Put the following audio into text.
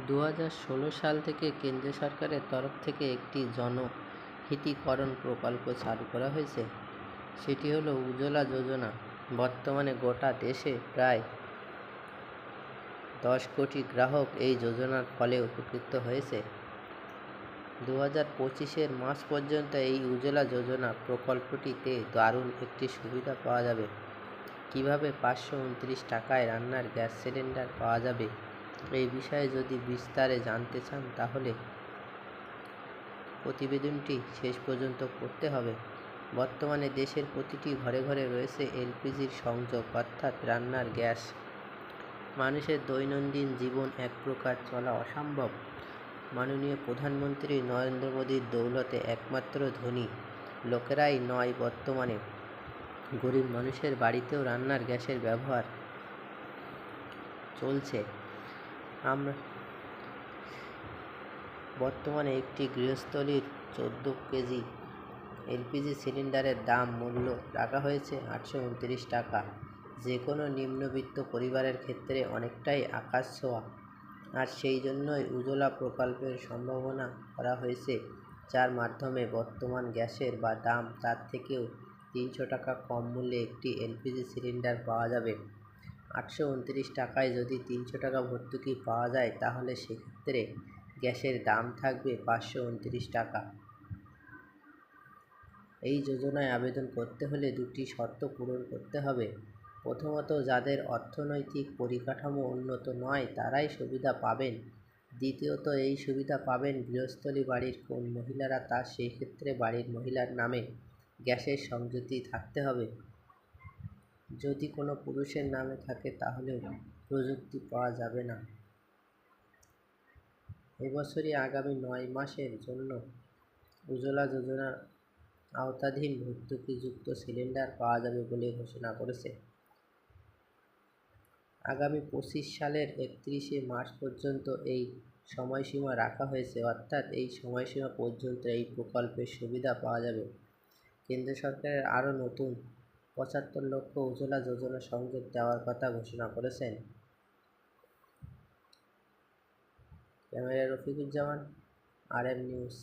2016 সাল থেকে কেন্দ্র সরকারের তরফ থেকে একটি জনহিতকরণ প্রকল্প চালু করা হয়েছে। সেটি হলো উজ্জ্বলা যোজনা। বর্তমানে গোটা দেশে প্রায় 10 কোটি গ্রাহক এই যোজনার ফলে উপকৃত হয়েছে। 2025 মার্চ পর্যন্ত এই উজ্জ্বলা যোজনা প্রকল্পটিতে দারুণ একটি সুবিধা পাওয়া যাবে। কিভাবে 529 টাকায় রান্নার গ্যাস সিলিন্ডার পাওয়া যাবে, এই বিষয়ে যদি বিস্তারে জানতে চান তাহলে প্রতিবেদনটি শেষ পর্যন্ত পড়তে হবে। বর্তমানে দেশের প্রতিটি ঘরে ঘরে রয়েছে এলপিজির সংযোগ, অর্থাৎ রান্নার গ্যাস। মানুষের দৈনন্দিন জীবন এক প্রকার চলা অসম্ভব। মাননীয় প্রধানমন্ত্রী নরেন্দ্র মোদীর দৌলতে একমাত্র ধনী লোকেরাই নয়, বর্তমানে গরিব মানুষের বাড়িতেও রান্নার গ্যাসের ব্যবহার চলছে। আমরা বর্তমানে একটি গৃহস্থলীর 14 কেজি এলপিজি সিলিন্ডারের মূল্য রাখা হয়েছে 829 টাকা। যে কোনো নিম্নবিত্ত পরিবারের ক্ষেত্রে অনেকটাই আকাশ ছোঁয়া। আর সেই জন্যই উজ্জ্বলা প্রকল্পের সম্ভাবনা করা হয়েছে, যার মাধ্যমে বর্তমান গ্যাসের দাম তার থেকেও 300 টাকা কম মূল্যে একটি এলপিজি সিলিন্ডার পাওয়া যাবে। 829 টাকায় যদি 300 টাকা ভর্তুকি পাওয়া যায়, তাহলে সেক্ষেত্রে গ্যাসের দাম থাকবে 529 টাকা। এই যোজনায় আবেদন করতে হলে দুটি শর্ত পূরণ করতে হবে। প্রথমত, যাদের অর্থনৈতিক পরিকাঠামো উন্নত নয় তারাই সুবিধা পাবেন। দ্বিতীয়ত, এই সুবিধা পাবেন গৃহস্থলী বাড়ির কোন মহিলারা, তা সেই ক্ষেত্রে বাড়ির মহিলার নামে গ্যাসের সংযুক্তি থাকতে হবে। যদি কোনো পুরুষের নামে থাকে তাহলেও প্রযুক্তি পাওয়া যাবে না। এবছরই আগামী 9 মাসের জন্য উজ্জ্বলা যোজনার আওতাধীন ভর্তুকিযুক্ত সিলিন্ডার পাওয়া যাবে বলে ঘোষণা করেছে। আগামী 25 সালের 31 মার্চ পর্যন্ত এই সময়সীমা রাখা হয়েছে, অর্থাৎ এই সময়সীমা পর্যন্ত এই প্রকল্পের সুবিধা পাওয়া যাবে। কেন্দ্র সরকারের আরও নতুন 75 লক্ষ উজ্জ্বলা যোজনা সংযোগ দেওয়ার কথা ঘোষণা করেছেন। ক্যামেরায় রফিকুজ্জামান, RM নিউজ।